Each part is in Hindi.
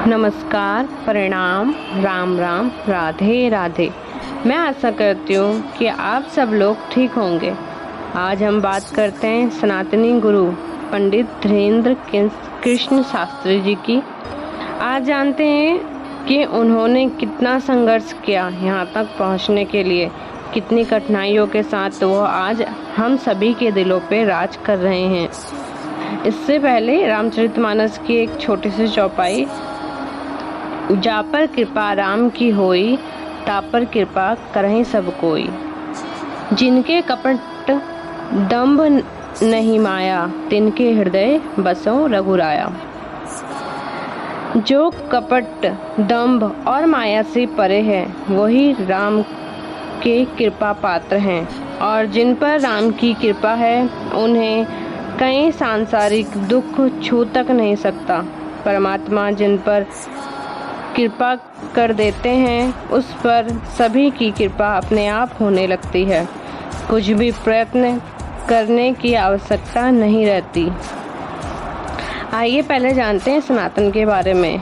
नमस्कार, प्रणाम, राम राम, राधे राधे। मैं आशा करती हूँ कि आप सब लोग ठीक होंगे। आज हम बात करते हैं सनातनी गुरु पंडित धीरेन्द्र कृष्ण शास्त्री जी की। आज जानते हैं कि उन्होंने कितना संघर्ष किया यहाँ तक पहुँचने के लिए, कितनी कठिनाइयों के साथ वो आज हम सभी के दिलों पे राज कर रहे हैं। इससे पहले रामचरितमानस की एक छोटी सी चौपाई। जा पर कृपा राम की होई, ता पर कृपा करहि सब कोई। जिनके कपट दंभ नहीं माया, तिनके हृदय बसो रघुराया। जो कपट दंभ और माया से परे है, वही राम के कृपा पात्र हैं, और जिन पर राम की कृपा है उन्हें कई सांसारिक दुख छू तक नहीं सकता। परमात्मा जिन पर कृपा कर देते हैं, उस पर सभी की कृपा अपने आप होने लगती है। कुछ भी प्रयत्न करने की आवश्यकता नहीं रहती। आइए पहले जानते हैं सनातन के बारे में।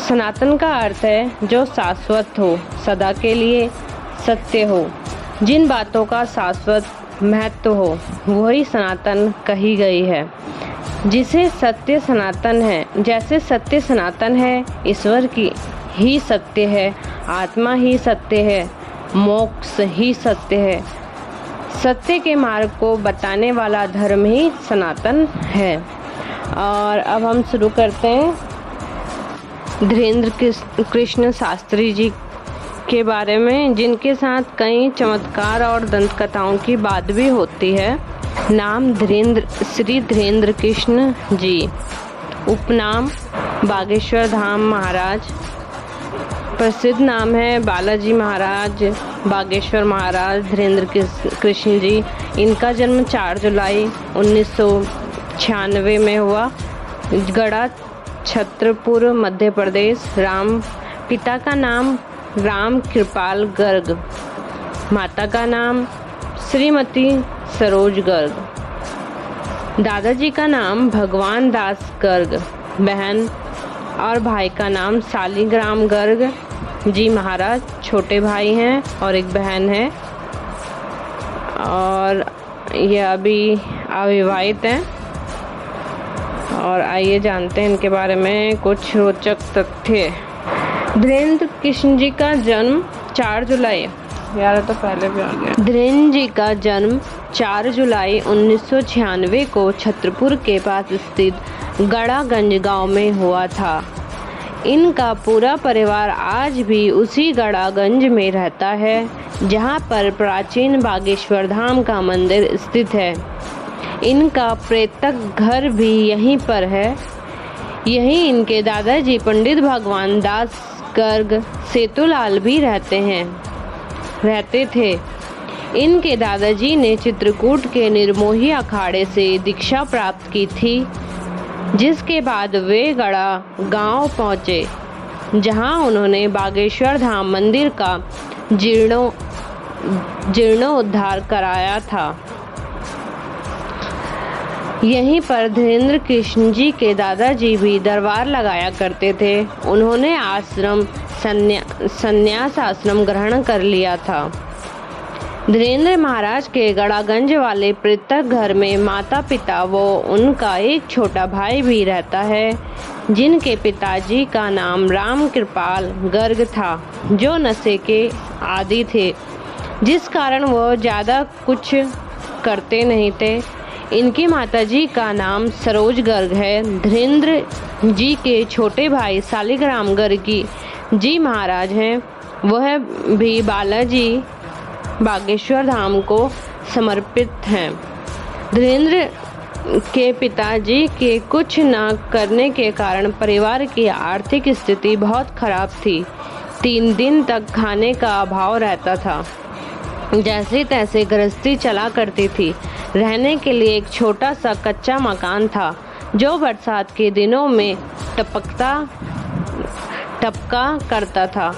सनातन का अर्थ है जो शाश्वत हो, सदा के लिए सत्य हो। जिन बातों का शाश्वत महत्व हो वही सनातन कही गई है। जिसे सत्य सनातन है, जैसे सत्य सनातन है, ईश्वर की ही सत्य है, आत्मा ही सत्य है, मोक्ष ही सत्य है। सत्य के मार्ग को बताने वाला धर्म ही सनातन है। और अब हम शुरू करते हैं धीरेन्द्र कृष्ण शास्त्री जी के बारे में, जिनके साथ कई चमत्कार और दंत कथाओं की बात भी होती है। नाम श्री धीरेन्द्र कृष्ण जी, उपनाम बागेश्वर धाम महाराज। प्रसिद्ध नाम है बालाजी महाराज, बागेश्वर महाराज, धीरेन्द्र कृष्ण जी। इनका जन्म 4 जुलाई 1996 में हुआ, गढ़ा छत्रपुर मध्य प्रदेश। पिता का नाम राम कृपाल गर्ग, माता का नाम श्रीमती सरोज गर्ग। दादाजी का नाम भगवान दास गर्ग, बहन और भाई का नाम शालिग्राम गर्ग जी महाराज। छोटे भाई हैं और एक बहन है, और ये अभी अविवाहित हैं। और आइए जानते हैं इनके बारे में कुछ रोचक तथ्य। धीरेन्द्र कृष्ण जी का जन्म 4 जुलाई तो पहले भी आ गया। धीरेन्द्र जी का जन्म 4 जुलाई 1996 को छत्रपुर के पास स्थित गड़ागंज गांव में हुआ था। इनका पूरा परिवार आज भी उसी गड़ागंज में रहता है, जहां पर प्राचीन बागेश्वर धाम का मंदिर स्थित है। इनका प्रेतक घर भी यहीं पर है। यहीं इनके दादाजी पंडित भगवान दास गर्ग सेतुलाल भी रहते थे। इनके दादाजी ने चित्रकूट के निर्मोही अखाड़े से दीक्षा प्राप्त की थी, जिसके बाद वे गड़ा गांव पहुंचे, जहां उन्होंने बागेश्वर धाम मंदिर का जीर्णोद्धार कराया था। यहीं पर धीरेन्द्र कृष्ण जी के दादाजी भी दरबार लगाया करते थे। उन्होंने संन्यास आश्रम ग्रहण कर लिया था। धीरेन्द्र महाराज के गड़ागंज वाले पृथक घर में माता पिता व उनका एक छोटा भाई भी रहता है, जिनके पिताजी का नाम राम कृपाल गर्ग था, जो नशे के आदी थे, जिस कारण वो ज़्यादा कुछ करते नहीं थे। इनकी माताजी का नाम सरोज गर्ग है। धीरेन्द्र जी के छोटे भाई शालिग्राम गर्ग जी महाराज हैं। वह भी बालाजी बागेश्वर धाम को समर्पित हैं। धीरेन्द्र के पिताजी के कुछ न करने के कारण परिवार की आर्थिक स्थिति बहुत खराब थी। 3 दिन तक खाने का अभाव रहता था। जैसे तैसे गृहस्थी चला करती थी। रहने के लिए एक छोटा सा कच्चा मकान था, जो बरसात के दिनों में टपका करता था।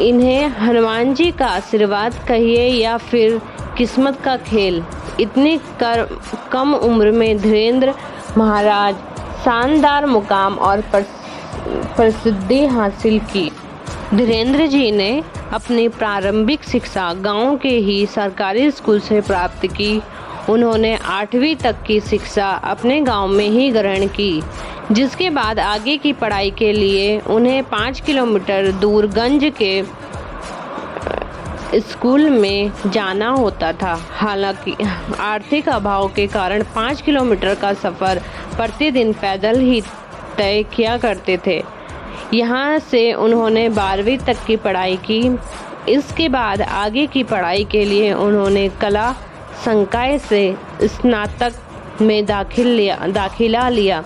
इन्हें हनुमान जी का आशीर्वाद कहिए या फिर किस्मत का खेल। इतनी कम उम्र में धीरेन्द्र महाराज शानदार मुकाम और प्रसिद्धि हासिल की। धीरेन्द्र जी ने अपनी प्रारंभिक शिक्षा गांव के ही सरकारी स्कूल से प्राप्त की। उन्होंने 8वीं तक की शिक्षा अपने गांव में ही ग्रहण की, जिसके बाद आगे की पढ़ाई के लिए उन्हें 5 किलोमीटर दूर गंज के स्कूल में जाना होता था। हालांकि आर्थिक अभाव के कारण 5 किलोमीटर का सफ़र प्रतिदिन पैदल ही तय किया करते थे। यहाँ से उन्होंने 12वीं तक की पढ़ाई की। इसके बाद आगे की पढ़ाई के लिए उन्होंने कला संकाय से स्नातक में दाखिला लिया,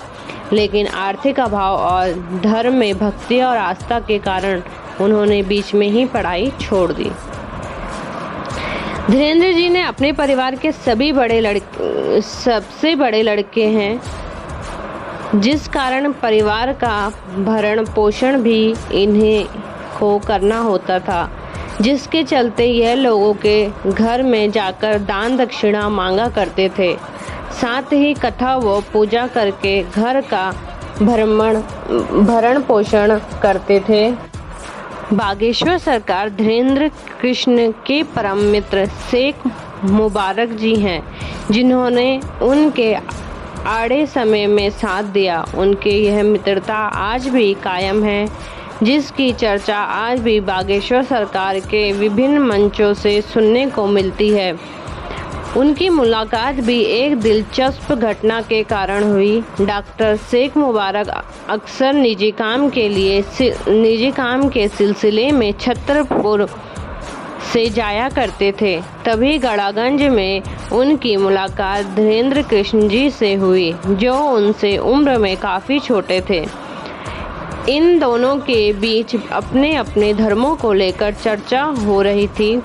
लेकिन आर्थिक अभाव और धर्म में भक्ति और आस्था के कारण उन्होंने बीच में ही पढ़ाई छोड़ दी। धीरेन्द्र जी ने अपने परिवार के सबसे बड़े लड़के हैं, जिस कारण परिवार का भरण पोषण भी इन्हें को करना होता था, जिसके चलते यह लोगों के घर में जाकर दान दक्षिणा मांगा करते थे। साथ ही कथा व पूजा करके घर का भरण पोषण करते थे। बागेश्वर सरकार धीरेन्द्र कृष्ण के परम मित्र शेख मुबारक जी हैं, जिन्होंने उनके आड़े समय में साथ दिया। उनके यह मित्रता आज भी कायम है, जिसकी चर्चा आज भी बागेश्वर सरकार के विभिन्न मंचों से सुनने को मिलती है। उनकी मुलाकात भी एक दिलचस्प घटना के कारण हुई। डॉक्टर शेख मुबारक अक्सर निजी काम के सिलसिले में छतरपुर से जाया करते थे। तभी गड़ागंज में उनकी मुलाकात धीरेन्द्र कृष्ण जी से हुई, जो उनसे उम्र में काफ़ी छोटे थे। इन दोनों के बीच अपने अपने धर्मों को लेकर चर्चा हो रही थी,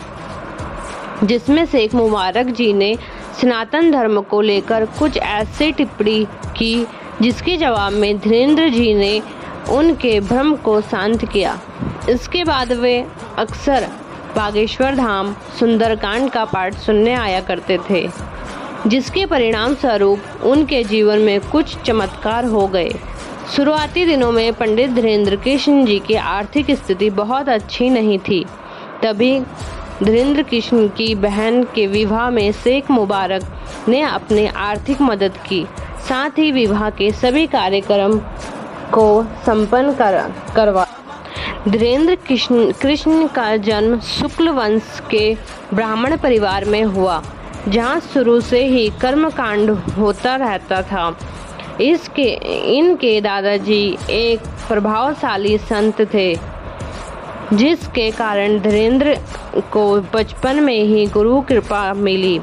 जिसमें शेख मुबारक जी ने सनातन धर्म को लेकर कुछ ऐसी टिप्पणी की, जिसके जवाब में धीरेन्द्र जी ने उनके भ्रम को शांत किया। इसके बाद वे अक्सर बागेश्वर धाम सुंदरकांड का पाठ सुनने आया करते थे, जिसके परिणाम स्वरूप उनके जीवन में कुछ चमत्कार हो गए। शुरुआती दिनों में पंडित धीरेन्द्र कृष्ण जी की आर्थिक स्थिति बहुत अच्छी नहीं थी। तभी धीरेन्द्र कृष्ण की बहन के विवाह में शेख मुबारक ने अपनी आर्थिक मदद की। साथ ही विवाह के सभी कार्यक्रम को संपन्न करवा। धीरेन्द्र कृष्ण का जन्म शुक्ल वंश के ब्राह्मण परिवार में हुआ, जहां शुरू से ही कर्मकांड होता रहता था। इनके दादाजी एक प्रभावशाली संत थे, जिसके कारण धीरेन्द्र को बचपन में ही गुरु कृपा मिली।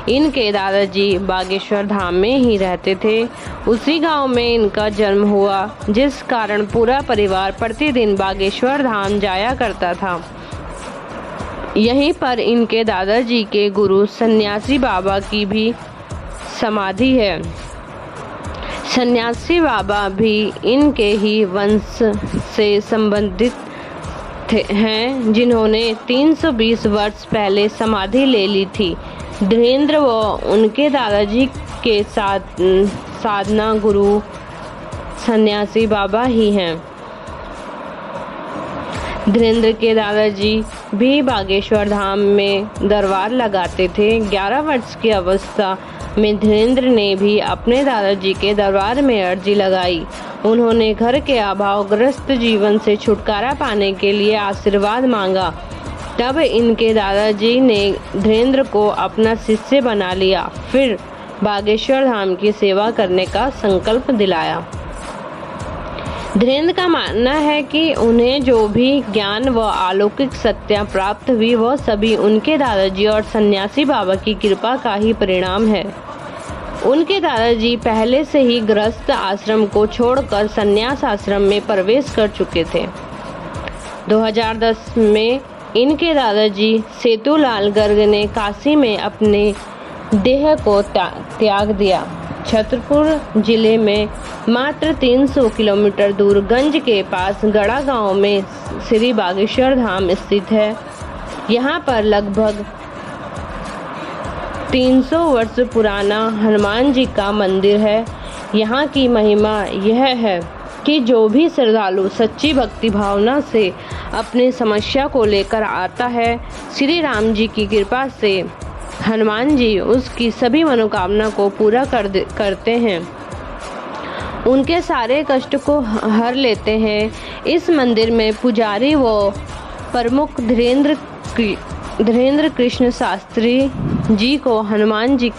इनके दादाजी बागेश्वर धाम में ही रहते थे। उसी गांव में इनका जन्म हुआ, जिस कारण पूरा परिवार प्रतिदिन बागेश्वर धाम जाया करता था। यहीं पर इनके दादाजी के गुरु सन्यासी बाबा की भी समाधि है। सन्यासी बाबा भी इनके ही वंश से संबंधित हैं, जिन्होंने 320 वर्ष पहले समाधि ले ली थी। धीरेन्द्र व उनके दादाजी के साधना गुरु सन्यासी बाबा ही हैं। धीरेन्द्र के दादाजी भी बागेश्वर धाम में दरबार लगाते थे। 11 वर्ष की अवस्था में धीरेन्द्र ने भी अपने दादाजी के दरबार में अर्जी लगाई। उन्होंने घर के अभावग्रस्त जीवन से छुटकारा पाने के लिए आशीर्वाद मांगा। तब इनके दादाजी ने धीरेन्द्र को अपना शिष्य बना लिया, फिर बागेश्वर धाम की सेवा करने का संकल्प दिलाया। धीरेन्द्र का मानना है कि उन्हें जो भी ज्ञान व अलौकिक शक्तियाँ प्राप्त हुई, वह सभी उनके दादाजी और सन्यासी बाबा की कृपा का ही परिणाम है। उनके दादाजी पहले से ही गृहस्थ आश्रम को छोड़कर संन्यास आश्रम में प्रवेश कर चुके थे। 2010 में इनके दादाजी सेतुलाल गर्ग ने काशी में अपने देह को त्याग दिया। छतरपुर जिले में मात्र 300 किलोमीटर दूर गंज के पास गड़ा गांव में श्री बागेश्वर धाम स्थित है। यहाँ पर लगभग 300 वर्ष पुराना हनुमान जी का मंदिर है। यहाँ की महिमा यह है कि जो भी श्रद्धालु सच्ची भक्ति भावना से अपनी समस्या को लेकर आता है, श्री राम जी की कृपा से हनुमान जी उसकी सभी मनोकामना को पूरा करते हैं, उनके सारे कष्ट को हर लेते हैं। इस मंदिर में पुजारी व प्रमुख धीरेन्द्र कृष्ण शास्त्री जी को हनुमान जी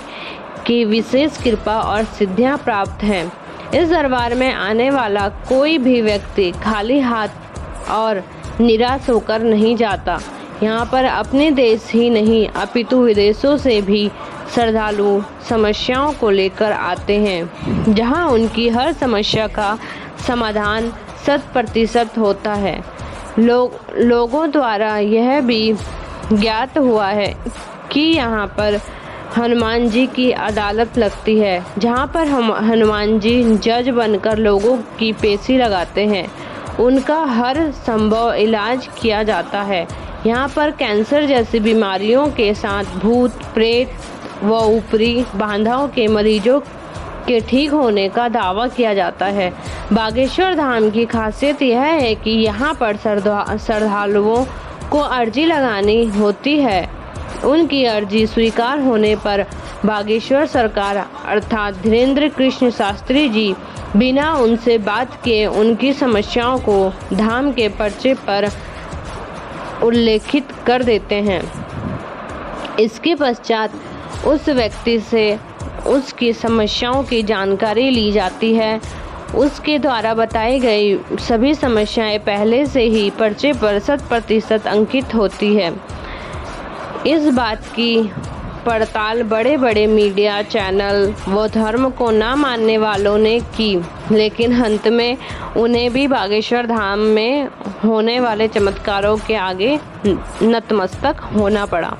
की विशेष कृपा और सिद्धियां प्राप्त हैं। इस दरबार में आने वाला कोई भी व्यक्ति खाली हाथ और निराश होकर नहीं जाता। यहाँ पर अपने देश ही नहीं अपितु विदेशों से भी श्रद्धालु समस्याओं को लेकर आते हैं, जहाँ उनकी हर समस्या का समाधान 100% होता है। लोगों द्वारा यह भी ज्ञात हुआ है कि यहाँ पर हनुमान जी की अदालत लगती है, जहाँ पर हम हनुमान जी जज बनकर लोगों की पेशी लगाते हैं, उनका हर संभव इलाज किया जाता है। यहाँ पर कैंसर जैसी बीमारियों के साथ भूत प्रेत व ऊपरी बाधाओं के मरीजों के ठीक होने का दावा किया जाता है। बागेश्वर धाम की खासियत यह है कि यहाँ पर श्रद्धालुओं को अर्जी लगानी होती है। उनकी अर्जी स्वीकार होने पर बागेश्वर सरकार अर्थात धीरेन्द्र कृष्ण शास्त्री जी बिना उनसे बात किए उनकी समस्याओं को धाम के पर्चे पर उल्लेखित कर देते हैं। इसके पश्चात उस व्यक्ति से उसकी समस्याओं की जानकारी ली जाती है। उसके द्वारा बताई गई सभी समस्याएं पहले से ही पर्चे पर 100% अंकित होती है। इस बात की पड़ताल बड़े बड़े मीडिया चैनल व धर्म को ना मानने वालों ने की, लेकिन अंत में उन्हें भी बागेश्वर धाम में होने वाले चमत्कारों के आगे नतमस्तक होना पड़ा।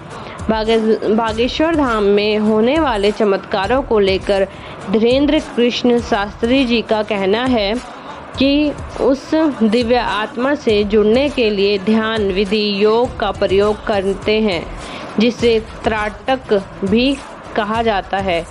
बागेश्वर धाम में होने वाले चमत्कारों को लेकर धीरेन्द्र कृष्ण शास्त्री जी का कहना है कि उस दिव्य आत्मा से जुड़ने के लिए ध्यान विधि योग का प्रयोग करते हैं, जिसे त्राटक भी कहा जाता है।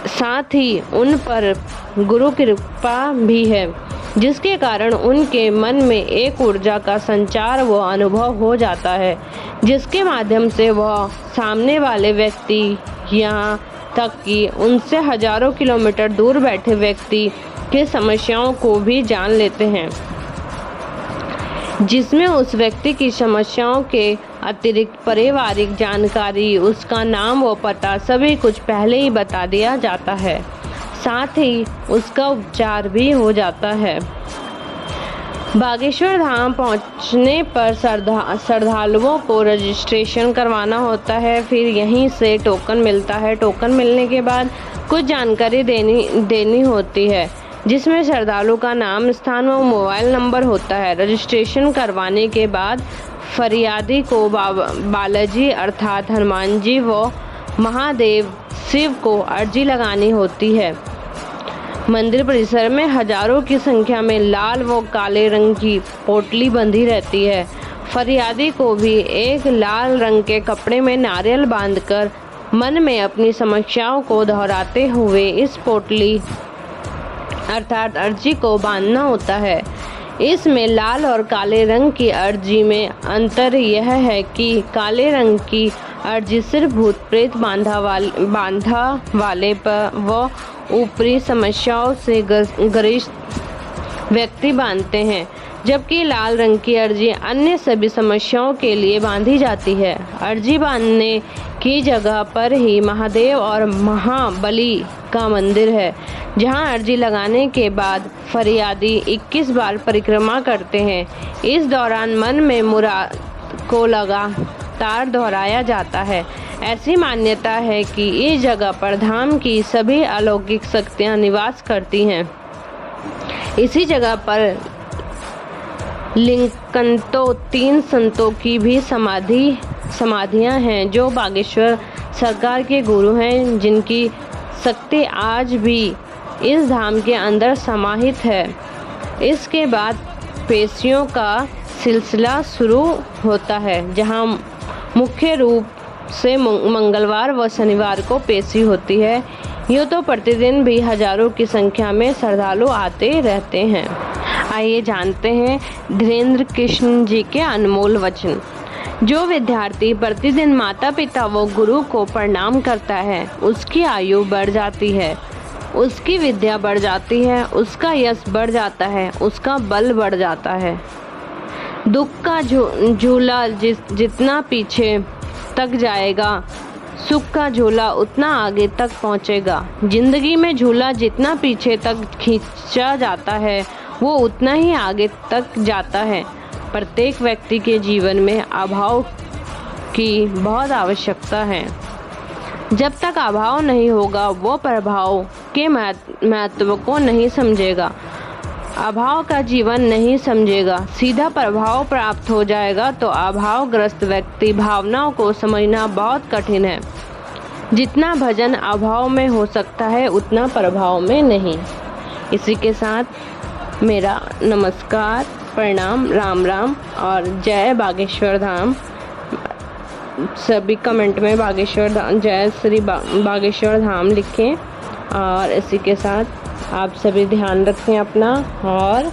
साथ ही उन पर गुरु कृपा भी है, जिसके कारण उनके मन में एक ऊर्जा का संचार व अनुभव हो जाता है, जिसके माध्यम से वह सामने वाले व्यक्ति यहाँ तक कि उनसे हजारों किलोमीटर दूर बैठे व्यक्ति की समस्याओं को भी जान लेते हैं, जिसमें उस व्यक्ति की समस्याओं के अतिरिक्त पारिवारिक जानकारी, उसका नाम व पता सभी कुछ पहले ही बता दिया जाता है। साथ ही उसका उपचार भी हो जाता है। बागेश्वर धाम पहुंचने पर श्रद्धालुओं को रजिस्ट्रेशन करवाना होता है, फिर यहीं से टोकन मिलता है। टोकन मिलने के बाद कुछ जानकारी देनी होती है, जिसमें श्रद्धालु का नाम, स्थान व मोबाइल नंबर होता है। रजिस्ट्रेशन करवाने के बाद फरियादी को बालाजी अर्थात हनुमान जी व महादेव शिव को अर्जी लगानी होती है। मंदिर परिसर में हजारों की संख्या में लाल व काले रंग की पोटली बंधी रहती है। फरियादी को भी एक लाल रंग के कपड़े में नारियल बांधकर मन में अपनी समस्याओं को दोहराते हुए इस पोटली अर्थात अर्जी को बांधना होता है। इसमें लाल और काले रंग की अर्जी में अंतर यह है कि काले रंग की अर्जी सिर्फ भूत प्रेत बांधा वाले पर व ऊपरी समस्याओं से ग्रस्त व्यक्ति बांधते हैं, जबकि लाल रंग की अर्जी अन्य सभी समस्याओं के लिए बांधी जाती है। अर्जी बांधने की जगह पर ही महादेव और महाबली का मंदिर है, जहां अर्जी लगाने के बाद फरियादी 21 बार परिक्रमा करते हैं। इस दौरान मन में मुराद को लगातार दोहराया जाता है। ऐसी मान्यता है कि इस जगह पर धाम की सभी अलौकिक शक्तियां निवास करती हैं। इसी जगह पर लिंकंतो 3 संतों की भी समाधियां हैं, जो बागेश्वर सरकार के गुरु हैं, जिनकी शक्ति आज भी इस धाम के अंदर समाहित है। इसके बाद पेशियों का सिलसिला शुरू होता है, जहां मुख्य रूप से मंगलवार व शनिवार को पेशी होती है। यूँ तो प्रतिदिन भी हजारों की संख्या में श्रद्धालु आते रहते हैं। आइए जानते हैं धीरेन्द्र कृष्ण जी के अनमोल वचन। जो विद्यार्थी प्रतिदिन माता पिता व गुरु को प्रणाम करता है, उसकी आयु बढ़ जाती है, उसकी विद्या बढ़ जाती है, उसका यश बढ़ जाता है, उसका बल बढ़ जाता है। दुख का झूला जितना पीछे तक जाएगा, सुख का झूला उतना आगे तक पहुंचेगा। जिंदगी में झूला जितना पीछे तक खींचा जाता है, वो उतना ही आगे तक जाता है। प्रत्येक व्यक्ति के जीवन में अभाव की बहुत आवश्यकता है। जब तक अभाव नहीं होगा, वो प्रभाव के महत्व को नहीं समझेगा, अभाव का जीवन नहीं समझेगा। सीधा प्रभाव प्राप्त हो जाएगा तो अभावग्रस्त व्यक्ति भावनाओं को समझना बहुत कठिन है। जितना भजन अभाव में हो सकता है, उतना प्रभाव में नहीं। इसी के साथ मेरा नमस्कार, प्रणाम, राम राम और जय बागेश्वर धाम। सभी कमेंट में बागेश्वर धाम, जय श्री बागेश्वर धाम लिखें। और इसी के साथ आप सभी ध्यान रखें अपना, और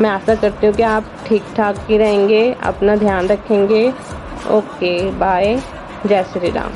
मैं आशा करती हूँ कि आप ठीक ठाक ही रहेंगे, अपना ध्यान रखेंगे। ओके, बाय, जय श्री राम।